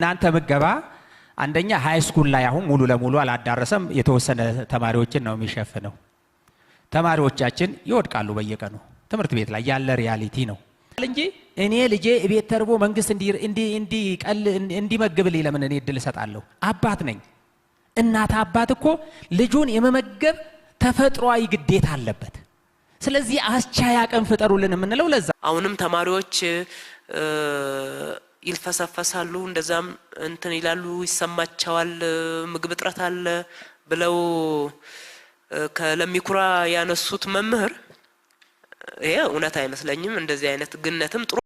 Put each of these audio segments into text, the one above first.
እናንተ ምገባ አንደኛ ሃይ ስኩል ላይ አሁን ሙሉ ለሙሉ አላዳረሰም የተወሰነ ተማሪዎችን ነው የሚሸፍነው ተማሪዎቻችን ይወድቃሉ በየቀኑ ትምህርት ቤት ላይ ያለ ሪያሊቲ ነው እንጂ እኔ ልጄ ቤት ተርቦ መንግስት እንዲመግብልኝ ለምን እኔ እድል እሰጣለሁ አባት ነኝ እናት አባት እኮ ልጁን የመመገብ ተፈጥሯዊ ግዴታ አለበት ስለዚህ አስቻይ አቀም ፍጠሩልን የምንለው ለዛ አሁንም ተማሪዎች ይልፈሰፈሳሉ እንደዛም እንትን ይላሉ ይሰማቸዋል ምግብ ጥረት አለ ብለው ከለሚኩራ ያነሱት መምህር ይሄ እውነት አይመስለኝም እንደዚህ አይነት ግነትም ጥሩ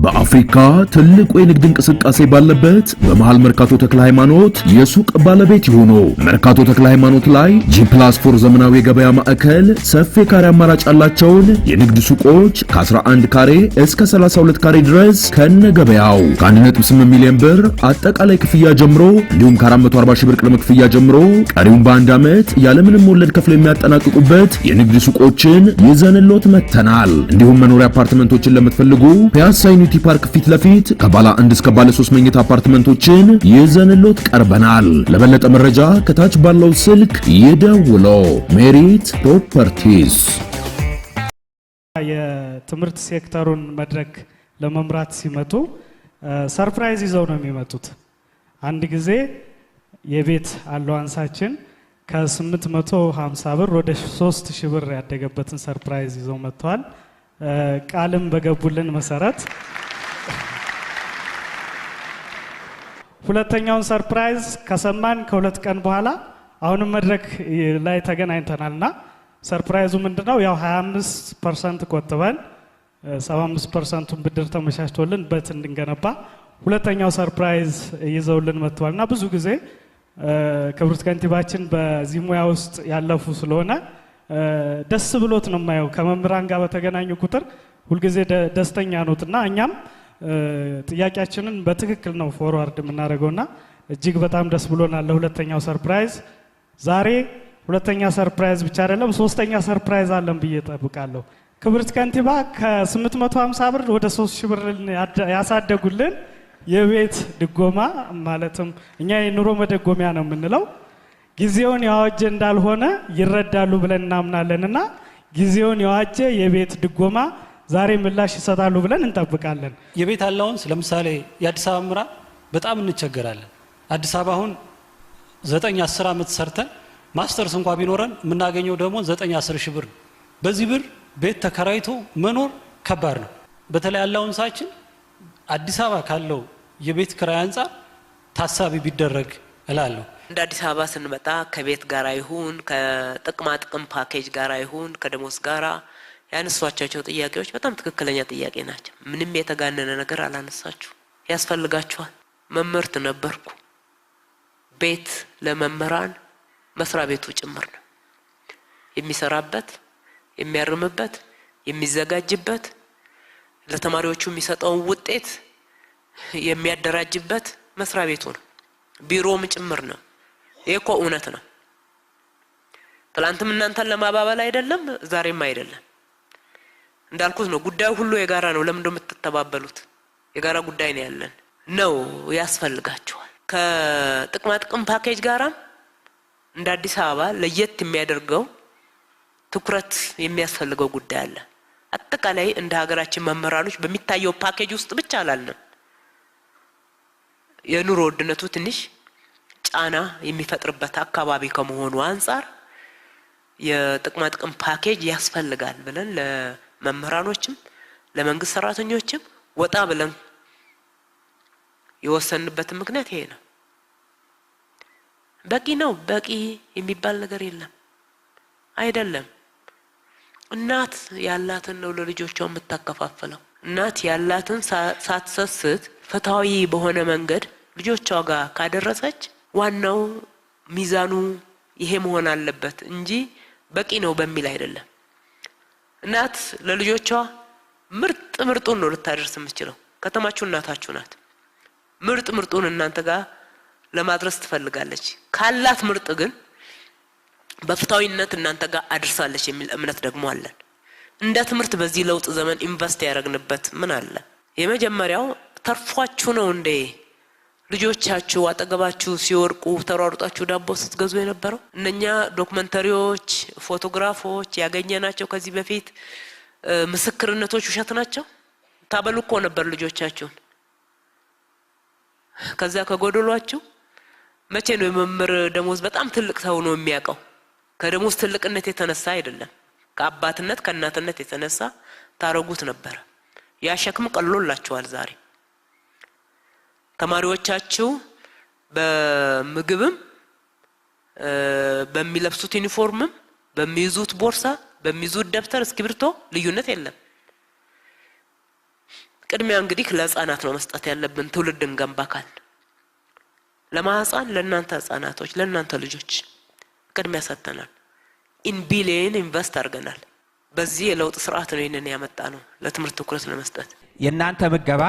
በአፍሪካ ትልቁ የንግድ እንቅስቃሴ ባለበት በመሃል መርካቶ ተክለ ሃይማኖት የሱቅ ባለቤት ይሁኑ። መርካቶ ተክለ ሃይማኖት ላይ G+4 ዘመናዊ የገበያ ማዕከል ሰፊ ካሬ አማራጭ ያላቸውን የንግድ ሱቆች ከ11 ካሬ እስከ 32 ካሬ ድረስ ከነገበያው ከ1.8 ሚሊዮን ብር አጠቃላይ ክፍያ ጀምሮ እንዲሁም ከ440 ሺህ ብር ቅድመ ክፍያ ጀምሮ ቀሪውን በአንድ ዓመት ያለምንም ወለድ ከፍለው የሚያጠናቅቁበት የንግድ ሱቆችን ይዘንሎት መተናል። እንዲሁም መኖሪያ አፓርትመንቶችን ለምትፈልጉ ፒያሳ ፓርክ ፊት ለፊት ከባለ 1 እስከ ባለ 3 መኝታ አፓርትመንቶችን ይዘንሎት ቀርበናል። ለበለጠ መረጃ ከታች ባለው ስልክ ይደውሉ። ሜሪት ፕሮፐርቲስ የትምህርት ሴክተሩን መድረክ ለመምራት ሲመጡ ሰርፕራይዝ ይዘው ነው የሚመጡት። አንድ ጊዜ የቤት አለዋንሳችን ከ850 ብር ወደ 3000 ብር ያደገበትን ሰርፕራይዝ ይዘው መጥተዋል። ቃልም በገቡልን መሰረት ሁለተኛውን ሰርፕራይዝ ከሰማን ከሁለት ቀን በኋላ አሁንም መድረክ ላይ ተገናኝተናልና ሰርፕራይዙ ምንድነው ያው 25% ቆጥበን 75%ን ብድር ተመቻችቶልን በት እንድንገነባ ሁለተኛው ሰርፕራይዝ ይዘውልን መጥተዋልና ብዙ ጊዜ ክብርት ከንቲባችን በዚህ ሙያ ውስጥ ያለፉ ስለሆነ ደስ ብሎት ነው ማየው ከመምራን ጋር በተገናኙ ቁጥር ሁሉ ጊዜ ደስተኛ ነውና እኛም ጥያቄያችንን በትክክል ነው ፎርዋርድ የምናደርገውና እጅግ በጣም ደስ ብሎናል ለሁለተኛው ሰርፕራይዝ ዛሬ ሁለተኛ ሰርፕራይዝ ብቻ አይደለም ሶስተኛ ሰርፕራይዝ አለን ብዬ ተጠብቃለሁ ክብርት ከንቲባ ከ850 ብር ወደ 3000 ብር ያሳደጉልን የቤት ድጎማ ማለትም እኛ የኑሮ መደጎሚያ ነው የምንለው ጊዜውን ያዋጀ እንዳልሆነ ይረዳሉ ብለን እናምናለንና ጊዜውን ያዋጀ የቤት ድጎማ ዛሬ ምላሽ ይሰጣሉ ብለን እንጠብቃለን የቤት አላውንስ ለምሳሌ የአዲስ አበባ ምራ በጣም እንቸገራለን አዲስ አበባ አሁን 9-10 አመት ሰርተን ማስተርስ እንኳን ቢኖረን የምናገኘው ደግሞ 9-10 ሺህ ብር በዚህ ብር ቤት ተከራይቶ መኖር ከባድ ነው በተለይ አላውንሳችን አዲስ አበባ ካለው የቤት ክራይ አንፃር ታሳቢ ቢደረግ እላለሁ እንደ አዲስ አበባ ስንመጣ ከቤት ጋር ይሁን ከጥቅማ ጥቅም ፓኬጅ ጋር ይሁን ከደሞዝ ጋር ያነሷቸው ጥያቄዎች በጣም ትክክለኛ ጥያቄ ናቸው ምንም የተጋነነ ነገር አላነሳችሁ ያስፈልጋችኋል መምህርት ነበርኩ ቤት ለመምህራን መስሪያ ቤቱ ጭምር ነው የሚሰራበት የሚያርምበት የሚዘጋጅበት ለተማሪዎቹ የሚሰጠው ውጤት የሚያደራጅበት መስሪያ ቤቱ ነው ቢሮም ጭምር ነው ይሄኮ እውነት ነው ትላንትም እናንተን ለማባበል አይደለም ዛሬም አይደለም እንዳልኩት ነው ጉዳዩ ሁሉ የጋራ ነው ለምን እንደምትተባበሉት የጋራ ጉዳይ ነው ያለን ነው ያስፈልጋችኋል ከጥቅማ ጥቅም ፓኬጅ ጋራ እንደ አዲስ አበባ ለየት የሚያደርገው ትኩረት የሚያስፈልገው ጉዳይ አለ አጠቃላይ እንደ ሀገራችን መምህራኖች በሚታየው ፓኬጅ ውስጥ ብቻ አላልንም የኑሮ ውድነቱ ትንሽ ጫና የሚፈጥርበት አካባቢ ከመሆኑ አንፃር የጥቅማ ጥቅም ፓኬጅ ያስፈልጋል ብለን ለመምህራኖችም ለመንግስት ሰራተኞችም ወጣ ብለን የወሰንበት ምክንያት ይሄ ነው በቂ ነው በቂ የሚባል ነገር የለም አይደለም እናት ያላትን ነው ለልጆቿ የምታከፋፍለው እናት ያላትን ሳትሰስት ፍትሃዊ በሆነ መንገድ ልጆቿ ጋር ካደረሰች ዋናው ሚዛኑ ይሄ መሆን አለበት እንጂ በቂ ነው በሚል አይደለም እናት ለልጆቿ ምርጡን ነው ልታደርስ የምትችለው ከተማችሁ እናታችሁ ናት ምርጡን እናንተ ጋር ለማድረስ ትፈልጋለች ካላት ምርጥ ግን በፍታዊነት እናንተ ጋር አድርሳለች የሚል እምነት ደግሞ አለን እንደ ትምህርት በዚህ ለውጥ ዘመን ኢንቨስት ያደረግንበት ምን አለ? የመጀመሪያው ተርፏችሁ ነው እንዴ ልጆቻችሁ አጠገባችሁ ሲወርቁ ተሯሩጣችሁ ዳቦ ስትገዙ የነበረው? እነኛ ዶክመንተሪዎች፣ ፎቶግራፎች ያገኘናቸው ከዚህ በፊት ምስክርነቶች ውሸት ናቸው? ታበሉ እኮ ነበር ልጆቻችሁን። ከዛ ከጎደሏችሁ መቼ ነው የመምህር ደሞዝ በጣም ትልቅ ሰው ነው የሚያውቀው? ከደሞዝ ትልቅነት የተነሳ አይደለም፣ ከአባትነት ከእናትነት የተነሳ ታረጉት ነበር። ያ ሸክም ቀሎላችኋል ዛሬ። ተማሪዎቻችሁ በምግብም በሚለብሱት ዩኒፎርምም በሚይዙት ቦርሳ በሚይዙት ደብተር እስክሪብቶ ልዩነት የለም። ቅድሚያ እንግዲህ ለህፃናት ነው መስጠት ያለብን። ትውልድን ገንባካል ለማህፃን ለእናንተ ህፃናቶች ለእናንተ ልጆች ቅድሚያ ሰጥተናል። ኢን ቢሊየን ኢንቨስት አድርገናል። በዚህ የለውጥ ስርዓት ነው ይሄንን ያመጣ ነው ለትምህርት ትኩረት ለመስጠት። የእናንተ ምገባ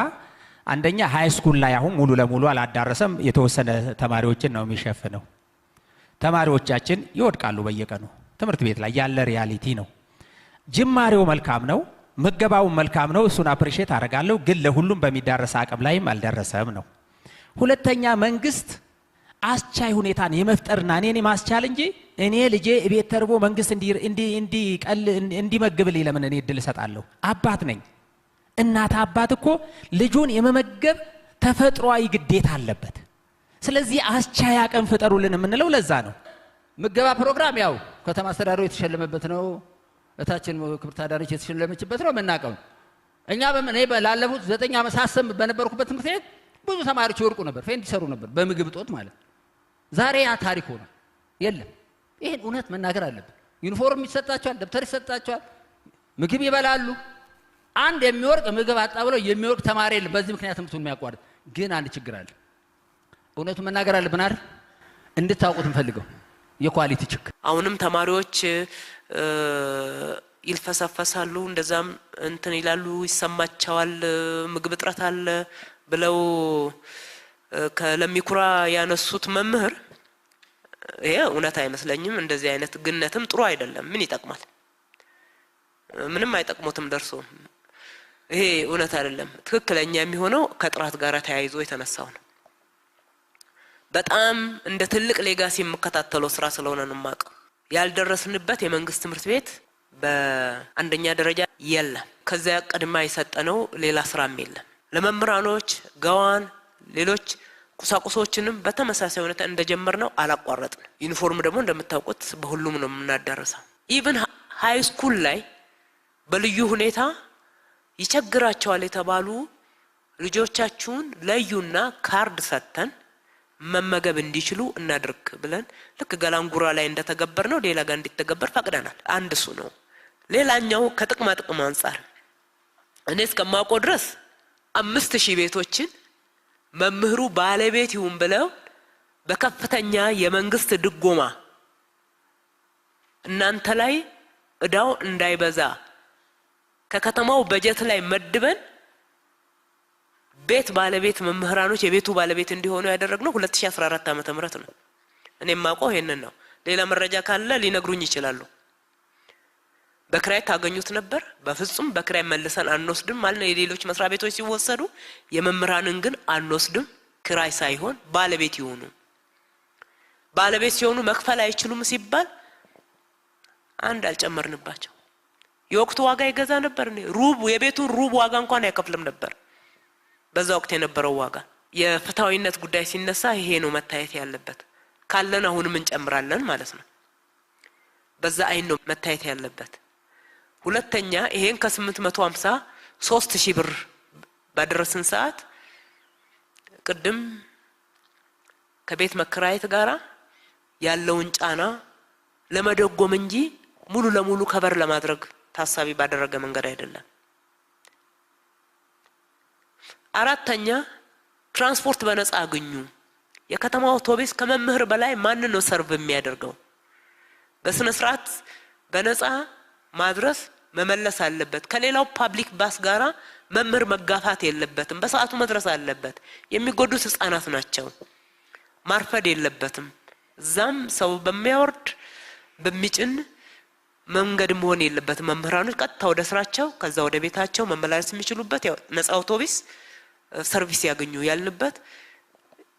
አንደኛ ሃይ ስኩል ላይ አሁን ሙሉ ለሙሉ አላዳረሰም፣ የተወሰነ ተማሪዎችን ነው የሚሸፍነው። ተማሪዎቻችን ይወድቃሉ በየቀኑ ትምህርት ቤት ላይ ያለ ሪያሊቲ ነው። ጅማሬው መልካም ነው፣ ምገባው መልካም ነው፣ እሱን አፕሪሼት አደርጋለሁ። ግን ለሁሉም በሚዳረስ አቅም ላይም አልደረሰም ነው። ሁለተኛ መንግስት አስቻይ ሁኔታን የመፍጠርና እኔን ማስቻል እንጂ እኔ ልጄ ቤት ተርቦ መንግስት እንዲመግብልኝ ለምን እኔ እድል እሰጣለሁ? አባት ነኝ። እናት አባት እኮ ልጁን የመመገብ ተፈጥሯዊ ግዴታ አለበት። ስለዚህ አስቻይ አቅም ፍጠሩልን የምንለው ለዛ ነው። ምገባ ፕሮግራም ያው ከተማ አስተዳደሩ የተሸለመበት ነው። እታችን ክብርት አዳነች የተሸለመችበት ነው የምናውቀው። እኛ እኔ ላለፉት 9 ዓመት ሳሰም በነበርኩበት ትምህርት ቤት ብዙ ተማሪዎች ይወርቁ ነበር፣ ፌንት ይሰሩ ነበር በምግብ እጦት ማለት። ዛሬ ያ ታሪክ ሆነ የለም። ይሄን እውነት መናገር አለብን። ዩኒፎርም ይሰጣቸዋል፣ ደብተር ይሰጣቸዋል፣ ምግብ ይበላሉ። አንድ የሚወርቅ ምግብ አጣ ብለው የሚወርቅ ተማሪ የለም። በዚህ ምክንያት ትምህርቱን የሚያቋርጥ ግን አንድ ችግር አለ። እውነቱን መናገር አለብን አይደል? እንድታውቁት እንፈልገው የኳሊቲ ችግር። አሁንም ተማሪዎች ይልፈሰፈሳሉ፣ እንደዛም እንትን ይላሉ፣ ይሰማቸዋል፣ ምግብ እጥረት አለ ብለው ከለሚኩራ ያነሱት መምህር ይሄ እውነት አይመስለኝም። እንደዚህ አይነት ግነትም ጥሩ አይደለም። ምን ይጠቅማል? ምንም አይጠቅሙትም ደርሶ። ይሄ እውነት አይደለም። ትክክለኛ የሚሆነው ከጥራት ጋር ተያይዞ የተነሳው ነው። በጣም እንደ ትልቅ ሌጋሲ የምከታተለው ስራ ስለሆነ ነው የማውቀው። ያልደረስንበት የመንግስት ትምህርት ቤት በአንደኛ ደረጃ የለም። ከዚያ ቀድማ የሰጠነው ሌላ ስራም የለም። ለመምህራኖች ገዋን ሌሎች ቁሳቁሶችንም በተመሳሳይ ሁኔታ እንደጀመርነው አላቋረጥንም። ዩኒፎርም ደግሞ እንደምታውቁት በሁሉም ነው የምናዳርሰው። ኢቭን ሃይ ስኩል ላይ በልዩ ሁኔታ ይቸግራቸዋል የተባሉ ልጆቻችሁን ለዩና ካርድ ሰጥተን መመገብ እንዲችሉ እናድርግ ብለን ልክ ገላንጉራ ላይ እንደተገበር ነው ሌላ ጋር እንዲተገበር ፈቅደናል። አንድ እሱ ነው። ሌላኛው ከጥቅማ ጥቅም አንፃር እኔ እስከማውቀው ድረስ 5000 ቤቶችን መምህሩ ባለቤት ይሁን ብለው በከፍተኛ የመንግስት ድጎማ እናንተ ላይ እዳው እንዳይበዛ ከከተማው በጀት ላይ መድበን ቤት ባለቤት መምህራኖች የቤቱ ባለቤት እንዲሆኑ ያደረግነው 2014 ዓመተ ምህረት ነው። እኔም ማውቀው ይሄንን ነው። ሌላ መረጃ ካለ ሊነግሩኝ ይችላሉ። በክራይ ታገኙት ነበር? በፍጹም በክራይ መልሰን አንወስድም ማለት ነው። የሌሎች መስሪያ ቤቶች ሲወሰዱ የመምህራንን ግን አንወስድም። ክራይ ሳይሆን ባለቤት ይሆኑ። ባለቤት ሲሆኑ መክፈል አይችሉም ሲባል አንድ አልጨመርንባቸው። የወቅቱ ዋጋ ይገዛ ነበር። ሩብ የቤቱን ሩብ ዋጋ እንኳን አይከፍልም ነበር በዛ ወቅት የነበረው ዋጋ። የፍትሃዊነት ጉዳይ ሲነሳ ይሄ ነው መታየት ያለበት። ካለን አሁንም እንጨምራለን ማለት ነው። በዛ አይን ነው መታየት ያለበት። ሁለተኛ ይሄን ከ850 3000 ብር ባደረስን ሰዓት ቅድም ከቤት መከራየት ጋራ ያለውን ጫና ለመደጎም እንጂ ሙሉ ለሙሉ ከበር ለማድረግ ታሳቢ ባደረገ መንገድ አይደለም። አራተኛ ትራንስፖርት በነፃ አገኙ። የከተማው አውቶቡስ ከመምህር በላይ ማን ነው ሰርቭ የሚያደርገው? በስነ ስርዓት በነፃ ማድረስ መመለስ አለበት። ከሌላው ፓብሊክ ባስ ጋራ መምህር መጋፋት የለበትም። በሰዓቱ መድረስ አለበት። የሚጎዱት ህፃናት ናቸው። ማርፈድ የለበትም። እዛም ሰው በሚያወርድ በሚጭን መንገድ መሆን የለበት መምህራኖች ቀጥታ ወደ ስራቸው ከዛ ወደ ቤታቸው መመላለስ የሚችሉበት ያው ነፃ አውቶቡስ ሰርቪስ ያገኙ ያልንበት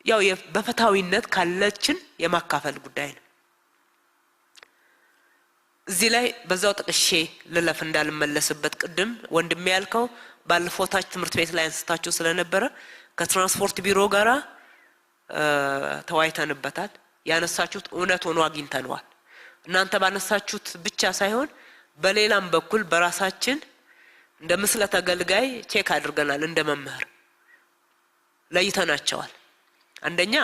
ያው በፈታዊነት ካለችን የማካፈል ጉዳይ ነው። እዚህ ላይ በዛው ጥቅሼ ለለፍ እንዳልመለስበት ቅድም ወንድሜ ያልከው ባለፈው ታች ትምህርት ቤት ላይ አንስታችሁ ስለነበረ ከትራንስፖርት ቢሮ ጋራ ተዋይተንበታል። ያነሳችሁት እውነት ሆኖ አግኝተነዋል። እናንተ ባነሳችሁት ብቻ ሳይሆን በሌላም በኩል በራሳችን እንደ ምስለ ተገልጋይ ቼክ አድርገናል። እንደ መምህር ለይተናቸዋል። አንደኛ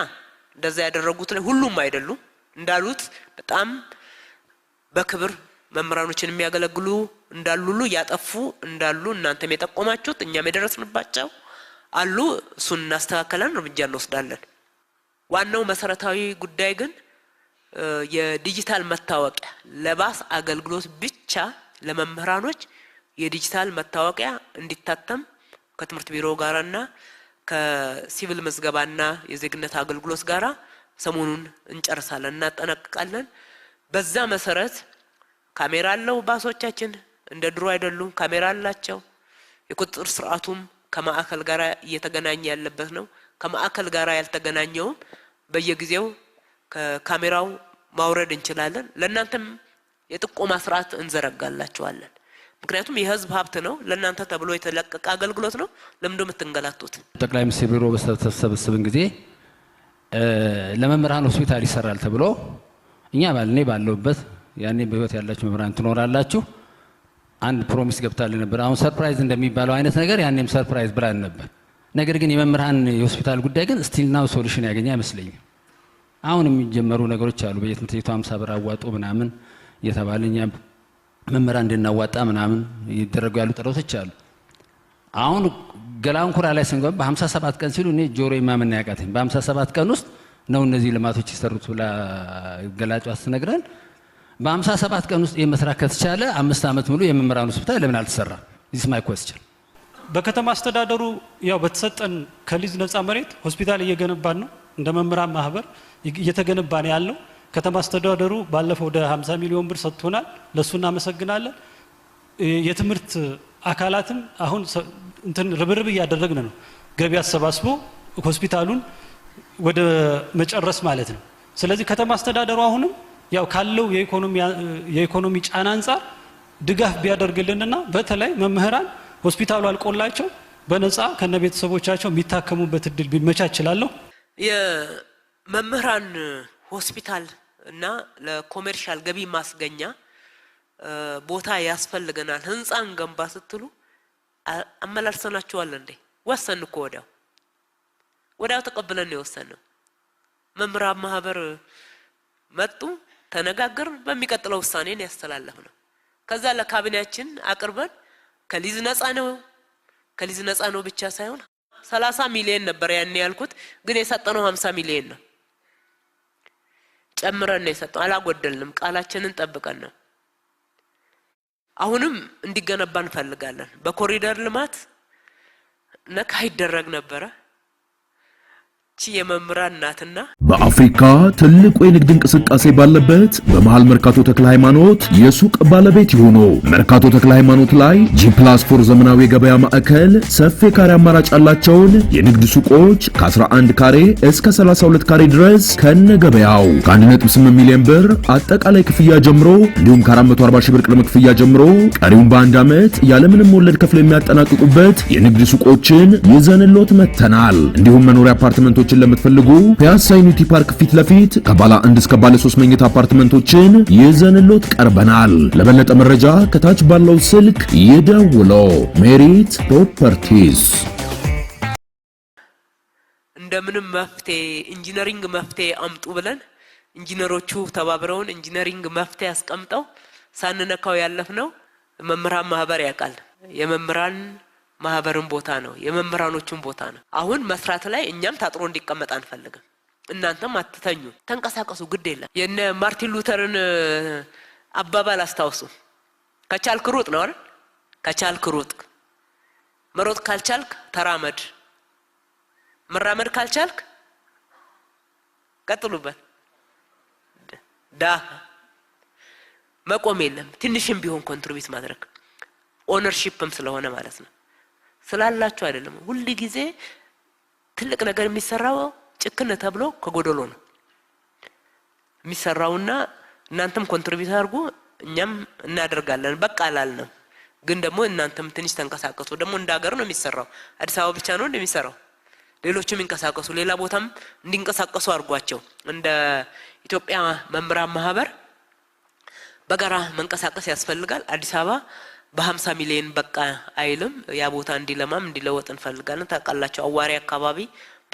እንደዛ ያደረጉት ላይ ሁሉም አይደሉም እንዳሉት በጣም በክብር መምህራኖችን የሚያገለግሉ እንዳሉ ሁሉ ያጠፉ እንዳሉ እናንተም የጠቆማችሁት እኛም የደረስንባቸው አሉ። እሱን እናስተካክለን እርምጃ እንወስዳለን። ዋናው መሰረታዊ ጉዳይ ግን የዲጂታል መታወቂያ ለባስ አገልግሎት ብቻ ለመምህራኖች የዲጂታል መታወቂያ እንዲታተም ከትምህርት ቢሮ ጋራና ከሲቪል መዝገባና የዜግነት አገልግሎት ጋራ ሰሞኑን እንጨርሳለን እናጠናቅቃለን። በዛ መሰረት ካሜራ አለው ባሶቻችን እንደ ድሮ አይደሉም፣ ካሜራ አላቸው። የቁጥጥር ስርዓቱም ከማዕከል ጋራ እየተገናኘ ያለበት ነው። ከማዕከል ጋራ ያልተገናኘውም በየጊዜው ከካሜራው ማውረድ እንችላለን። ለእናንተም የጥቆማ ስርዓት እንዘረጋላችኋለን። ምክንያቱም የህዝብ ሀብት ነው፣ ለእናንተ ተብሎ የተለቀቀ አገልግሎት ነው። ለምን እንደምትንገላቱት ጠቅላይ ሚኒስትር ቢሮ በተሰበሰብን ጊዜ ለመምህራን ሆስፒታል ይሰራል ተብሎ እኛ ባልኔ ባለውበት ያኔ በህይወት ያላችሁ መምህራን ትኖራላችሁ አንድ ፕሮሚስ ገብታልን ነበር። አሁን ሰርፕራይዝ እንደሚባለው አይነት ነገር ያኔም ሰርፕራይዝ ብላን ነበር። ነገር ግን የመምህራን የሆስፒታል ጉዳይ ግን ስቲል ናው ሶሉሽን ያገኘ አይመስለኝም። አሁን የሚጀመሩ ነገሮች አሉ። በየትምህርት ቤቱ 50 ብር አዋጡ ምናምን እየተባለኛ መምህራን እንድናዋጣ ምናምን ይደረጉ ያሉ ጥረቶች አሉ። አሁን ገላንኩራ ላይ ስንገባ በ57 ቀን ሲሉ እኔ ጆሮ ማመን ያቃተኝ በ57 ቀን ውስጥ ነው እነዚህ ልማቶች ይሰሩት ብላ ገላጯ ስትነግረን በ57 ቀን ውስጥ የመስራት ከተቻለ 5 ዓመት ሙሉ የመምህራን ሆስፒታል ለምን አልተሰራ? this my question። በከተማ አስተዳደሩ ያው በተሰጠን ከሊዝ ነፃ መሬት ሆስፒታል እየገነባን ነው። እንደ መምህራን ማህበር እየተገነባ ነው ያለው። ከተማ አስተዳደሩ ባለፈው ወደ 50 ሚሊዮን ብር ሰጥቶናል። ለሱ እናመሰግናለን። የትምህርት አካላትም አሁን እንትን ርብርብ እያደረግን ነው። ገቢ አሰባስቦ ሆስፒታሉን ወደ መጨረስ ማለት ነው። ስለዚህ ከተማ አስተዳደሩ አሁንም ያው ካለው የኢኮኖሚ ጫና አንፃር ድጋፍ ቢያደርግልንና በተለይ መምህራን ሆስፒታሉ አልቆላቸው በነፃ ከነቤተሰቦቻቸው የሚታከሙበት እድል ቢመቻችላለሁ። የመምህራን ሆስፒታል እና ለኮሜርሻል ገቢ ማስገኛ ቦታ ያስፈልገናል ህንጻን ገንባ ስትሉ አመላልሰናችኋል እንዴ? ወሰን እኮ ወዲያው ተቀብለን ነው የወሰነው። መምህራን ማህበር መጡ፣ ተነጋገር፣ በሚቀጥለው ውሳኔን ያስተላለፍ ነው። ከዛ ለካቢኔያችን አቅርበን ከሊዝ ነፃ ነው ብቻ ሳይሆን 30 ሚሊዮን ነበር ያን ያልኩት፣ ግን የሰጠነው 50 ሚሊዮን ነው። ጨምረን ነው የሰጠነው፣ አላጎደልንም። ቃላችንን ጠብቀን ነው። አሁንም እንዲገነባ እንፈልጋለን። በኮሪደር ልማት ነካ ይደረግ ነበረ። የመምህራን ናትና በአፍሪካ ትልቁ የንግድ እንቅስቃሴ ባለበት በመሃል መርካቶ ተክለ ሃይማኖት የሱቅ ባለቤት ይሁኑ። መርካቶ ተክለ ሃይማኖት ላይ G+4 ዘመናዊ የገበያ ማዕከል ሰፊ ካሬ አማራጭ ያላቸውን የንግድ ሱቆች ከ11 ካሬ እስከ 32 ካሬ ድረስ ከነገበያው ከ1.8 ሚሊዮን ብር አጠቃላይ ክፍያ ጀምሮ እንዲሁም ከ440 ሺህ ብር ቅድመ ክፍያ ጀምሮ ቀሪውን በአንድ ዓመት ያለምንም ወለድ ከፍለው የሚያጠናቅቁበት የንግድ ሱቆችን ይዘንሎት መተናል። እንዲሁም መኖሪያ አፓርትመንቶችን ለምትፈልጉ ፒያሳ ዩኒቲ ፓርክ ፊት ለፊት ከባለ 1 እስከ ባለ 3 መኝታ አፓርትመንቶችን ይዘንሎት ቀርበናል። ለበለጠ መረጃ ከታች ባለው ስልክ ይደውሉ። ሜሪት ፕሮፐርቲስ። እንደምንም መፍትሄ ኢንጂነሪንግ መፍትሄ አምጡ ብለን ኢንጂነሮቹ ተባብረውን ኢንጂነሪንግ መፍትሄ አስቀምጠው ሳንነካው ያለፍነው መምህራን ማህበር ያውቃል። የመምህራን ማህበርን ቦታ ነው፣ የመምህራኖችን ቦታ ነው። አሁን መስራት ላይ እኛም ታጥሮ እንዲቀመጥ አንፈልግም። እናንተም አትተኙ፣ ተንቀሳቀሱ፣ ግድ የለም። የነ ማርቲን ሉተርን አባባል አስታውሱ። ከቻልክ ሩጥ ነው አይደል? ከቻልክ ሩጥ፣ መሮጥ ካልቻልክ ተራመድ፣ መራመድ ካልቻልክ ቀጥሉበት። መቆም የለም ትንሽም ቢሆን ኮንትሪቢዩት ማድረግ ኦነርሺፕም ስለሆነ ማለት ነው ስላላችሁ አይደለም ሁሉ ጊዜ ትልቅ ነገር የሚሰራው ጭክነ ተብሎ ከጎደሎ ነው የሚሰራውና እናንተም ኮንትሪቢዩት አድርጉ እኛም እናደርጋለን በቃ አላልንም ግን ደግሞ እናንተም ትንሽ ተንቀሳቀሱ ደግሞ እንደ ሀገር ነው የሚሰራው አዲስ አበባ ብቻ ነው እንደሚሰራው ሌሎችም እንቀሳቀሱ ሌላ ቦታም እንዲንቀሳቀሱ አድርጓቸው እንደ ኢትዮጵያ መምህራን ማህበር በጋራ መንቀሳቀስ ያስፈልጋል አዲስ አበባ በ50 ሚሊዮን በቃ አይልም ያ ቦታ እንዲለማም እንዲለወጥ እንፈልጋለን ታቃላችሁ አዋሪ አካባቢ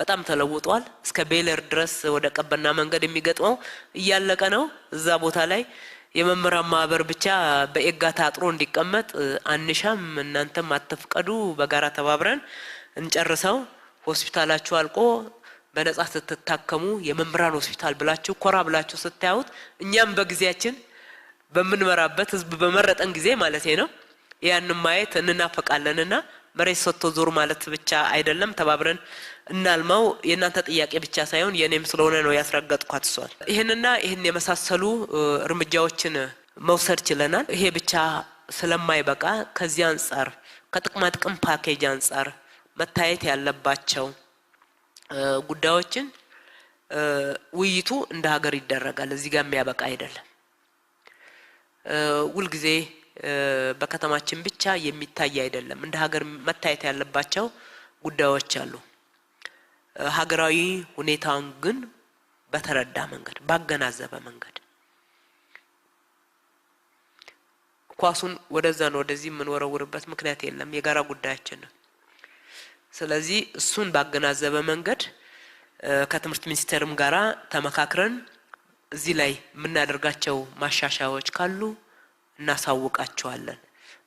በጣም ተለውጧል እስከ ቤለር ድረስ ወደ ቀበና መንገድ የሚገጥመው እያለቀ ነው እዛ ቦታ ላይ የመምህራን ማህበር ብቻ በኤጋ ታጥሮ እንዲቀመጥ አንሻም እናንተም አትፍቀዱ በጋራ ተባብረን እንጨርሰው ሆስፒታላችሁ አልቆ በነጻ ስትታከሙ የመምህራን ሆስፒታል ብላችሁ ኮራ ብላችሁ ስታዩት እኛም በጊዜያችን በመንመራበት ህዝብ በመረጠን ጊዜ ማለት ነው ያንን ማየት እንናፈቃለንና መሬት ሰጥቶ ዞር ማለት ብቻ አይደለም ተባብረን እናልማው የናንተ ጥያቄ ብቻ ሳይሆን የኔም ስለሆነ ነው ያስረገጥኳት እሷል ይሄንና ይሄን የመሳሰሉ እርምጃዎችን መውሰድ ችለናል ይሄ ብቻ ስለማይበቃ ከዚህ አንፃር ከጥቅማ ጥቅም ፓኬጅ አንፃር መታየት ያለባቸው ጉዳዮችን ውይይቱ እንደ ሀገር ይደረጋል እዚህ ጋር የሚያበቃ አይደለም ሁሉ ጊዜ በከተማችን ብቻ የሚታይ አይደለም እንደ ሀገር መታየት ያለባቸው ጉዳዮች አሉ ሀገራዊ ሁኔታውን ግን በተረዳ መንገድ ባገናዘበ መንገድ ኳሱን ወደዛ ነው ወደዚህ ምን ወረውርበት ምክንያት የለም የጋራ ጉዳያችን ነው ስለዚህ እሱን ባገናዘበ መንገድ ከትምህርት ሚኒስቴርም ጋራ ተመካክረን እዚህ ላይ የምናደርጋቸው ማሻሻያዎች ካሉ እናሳውቃቸዋለን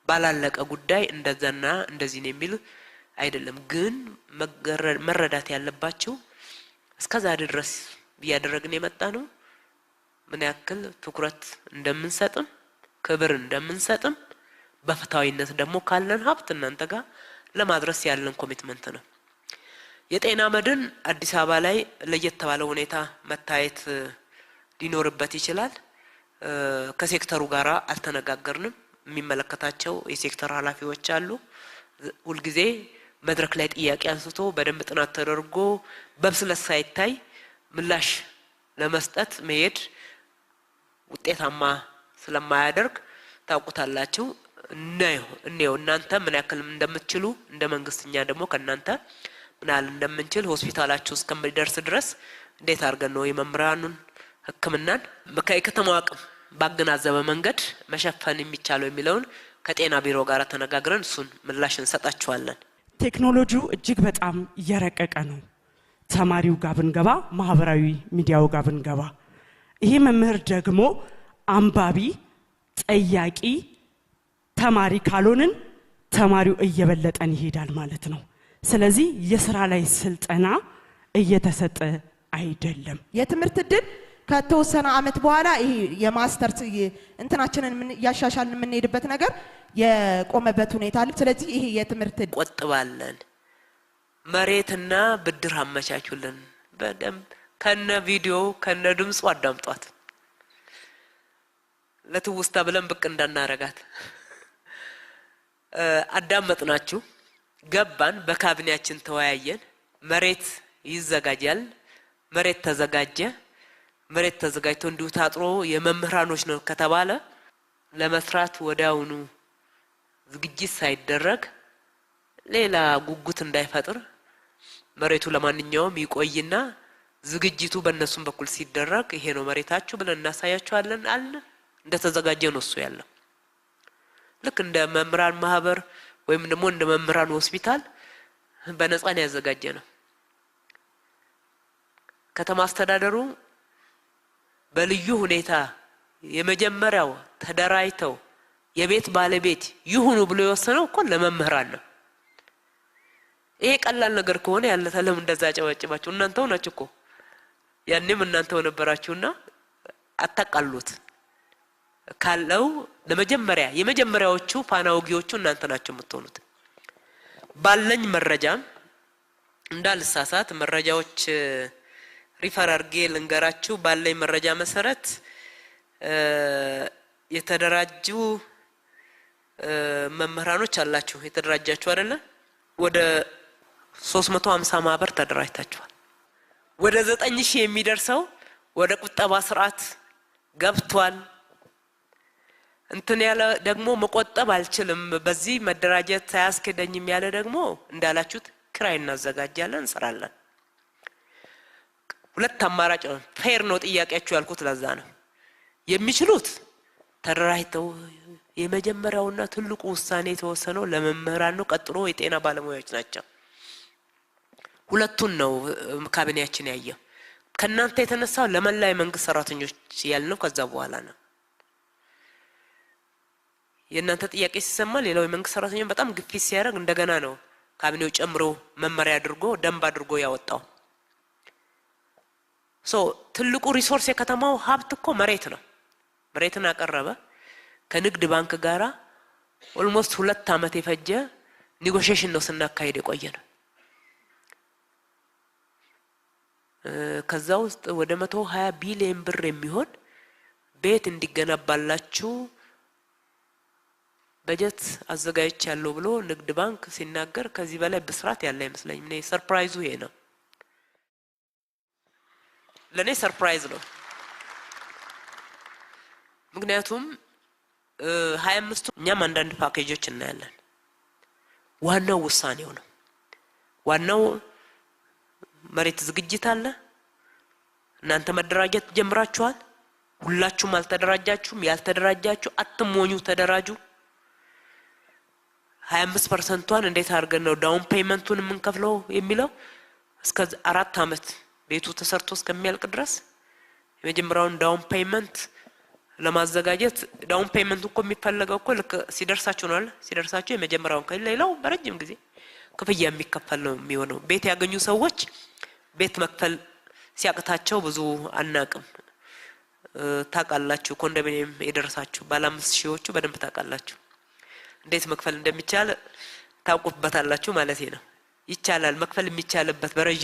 ባላለቀ ጉዳይ እንደዛና እንደዚህ ነው የሚል አይደለም ግን መረዳት ያለባችሁ እስከዛ ድረስ ያደረግን የመጣ ነው ምን ያክል ትኩረት እንደምንሰጥም ክብር እንደምንሰጥም በፍታዊነት ደግሞ ካለን ሀብት እናንተ ጋር ለማድረስ ያለን ኮሚትመንት ነው የጤና መድን አዲስ አበባ ላይ ለየት ተባለ ሁኔታ መታየት ሊኖርበት ይችላል ከሴክተሩ ጋራ አልተነጋገርንም የሚመለከታቸው የሴክተር ኃላፊዎች አሉ ሁሉ ጊዜ መድረክ ላይ ጥያቄ አንስቶ በደንብ ጥናት ተደርጎ በብስለት ሳይታይ ምላሽ ለመስጠት መሄድ ውጤታማ ስለማያደርግ ታውቁታላችሁ እነው እናንተ ምን ያክል እንደምትችሉ እንደ መንግስትኛ ደግሞ ከናንተ ምናል እንደምንችል ሆስፒታላችሁ እስከምደርስ ድረስ እንዴት አድርገን ነው የመምህራኑን ህክምናን በከተማው አቅም ባገናዘበ መንገድ መሸፈን የሚቻለው የሚለውን ከጤና ቢሮ ጋር ተነጋግረን እሱን ምላሽ እንሰጣችኋለን ቴክኖሎጂው እጅግ በጣም እየረቀቀ ነው ተማሪው ጋር ብንገባ ማህበራዊ ሚዲያው ጋር ብንገባ ይሄ መምህር ደግሞ አንባቢ ጠያቂ ተማሪ ካልሆንን ተማሪው እየበለጠን ይሄዳል ማለት ነው ስለዚህ የሥራ ላይ ስልጠና እየተሰጠ አይደለም የትምህርት ዕድል ከተወሰነ አመት በኋላ ይሄ የማስተርስ እንትናችንን ያሻሻልን የምንሄድበት ነገር የቆመበት ሁኔታ አለ ስለዚህ ይሄ የትምህርት ቆጥባለን መሬትና ብድር አመቻቹልን በደንብ ከነ ቪዲዮ ከነ ድምጹ አዳምጧት ለትውስታ ብለን ብቅ እንዳናረጋት አዳመጥናችሁ ገባን በካቢኔያችን ተወያየን መሬት ይዘጋጃል መሬት ተዘጋጀ መሬት ተዘጋጅቶ እንዲሁ ታጥሮ የመምህራኖች ነው ከተባለ ለመስራት ወዲያውኑ ዝግጅት ሳይደረግ ሌላ ጉጉት እንዳይፈጥር መሬቱ ለማንኛውም ይቆይና ዝግጅቱ በእነሱም በኩል ሲደረግ ይሄ ነው መሬታችሁ ብለን እናሳያችኋለን አለ እንደተዘጋጀ ነው እሱ ያለው ልክ እንደ መምህራን ማህበር ወይም ደግሞ እንደ መምህራን ሆስፒታል በነፃ ነው ያዘጋጀ ነው ከተማ አስተዳደሩ በልዩ ሁኔታ የመጀመሪያው ተደራይተው የቤት ባለቤት ይሁኑ ብሎ የወሰነው እኮ ለመምህራን ነው ይሄ ቀላል ነገር ከሆነ ያለ ተለም እንደዛ ጨዋጭባችሁ እናንተው ናችሁ እኮ ያንንም እናንተው ነበራችሁና አጣቃሉት ካለው ለመጀመሪያ የመጀመሪያዎቹ ፋናውጊዎቹ እናንተ ናችሁ የምትሆኑት ባለኝ መረጃ እንዳልሳሳት መረጃዎች ሪፈር አድርጌ ልንገራችሁ ባለኝ መረጃ መሰረት የተደራጁ መምህራኖች አላችሁ የተደራጃችሁ አይደለ? ወደ 350 ማህበር ተደራጅታችኋል። ወደ 9000 የሚደርሰው ወደ ቁጠባ ስርዓት ገብቷል። እንትን ያለ ደግሞ መቆጠብ አልችልም በዚህ መደራጀት ሳያስከደኝም ያለ ደግሞ እንዳላችሁት ክራይ እናዘጋጃለን እንሰራለን። ሁለት አማራጭ ነው። ፌር ነው ጥያቄያችሁ ያልኩት ለዛ ነው። የሚችሉት ተደራጅተው የመጀመሪያውና ትልቁ ውሳኔ የተወሰነው ለመምህራን ነው። ቀጥሎ የጤና ባለሙያዎች ናቸው። ሁለቱን ነው ካቢኔያችን ያየው። ከናንተ የተነሳው ለመላ የመንግስት ሰራተኞች ያልነው ከዛ በኋላ ነው። የናንተ ጥያቄ ሲሰማ ሌላው የመንግስት ሰራተኞች በጣም ግፊት ሲያደርግ እንደገና ነው ካቢኔው ጨምሮ መመሪያ አድርጎ ደንብ አድርጎ ያወጣው። ትልቁ ሪሶርስ የከተማው ሀብት እኮ መሬት ነው። መሬትን አቀረበ። ከንግድ ባንክ ጋራ ኦልሞስት 2 አመት የፈጀ ኔጎሺዬሽን ነው ስናካሄድ የቆየ ነው። ከዛ ውስጥ ወደ 120 ቢሊዮን ብር የሚሆን ቤት እንዲገነባላችሁ በጀት አዘጋጅቻለሁ ብሎ ንግድ ባንክ ሲናገር ከዚህ በላይ ብስራት ያለ አይመስለኝም። እኔ ሰርፕራይዙ ይሄ ነው። ለኔ ሰርፕራይዝ ነው። ምክንያቱም 25 እኛም አንዳንድ ፓኬጆች እናያለን። ዋናው ውሳኔው ነው። ዋናው መሬት ዝግጅት አለ። እናንተ መደራጀት ጀምራችኋል። ሁላችሁም አልተደራጃችሁም። ያልተደራጃችሁ አትሞኙ፣ ተደራጁ። 25%ን እንዴት አድርገን ነው ዳውን ፔይመንቱን የምንከፍለው የሚለው እስከ 4 አመት ቤቱ ተሰርቶ እስከሚያልቅ ድረስ የመጀመሪያውን ዳውን ፔይመንት ለማዘጋጀት ዳውን ፔይመንቱ እኮ የሚፈለገው እኮ ልክ ሲደርሳችሁ ነው አይደል? ሲደርሳችሁ የመጀመሪያውን ከሌላው በረጅም ጊዜ ክፍያ የሚከፈል ነው የሚሆነው። ቤት ያገኙ ሰዎች ቤት መክፈል ሲያቅታቸው ብዙ አናቅም። ታውቃላችሁ፣ ኮንዶሚኒየም የደረሳችሁ ባለ 5000ዎቹ በደንብ ታውቃላችሁ። እንዴት መክፈል እንደሚቻል ታውቁበታላችሁ ማለት ነው። ይቻላል መክፈል የሚቻልበት በረጅም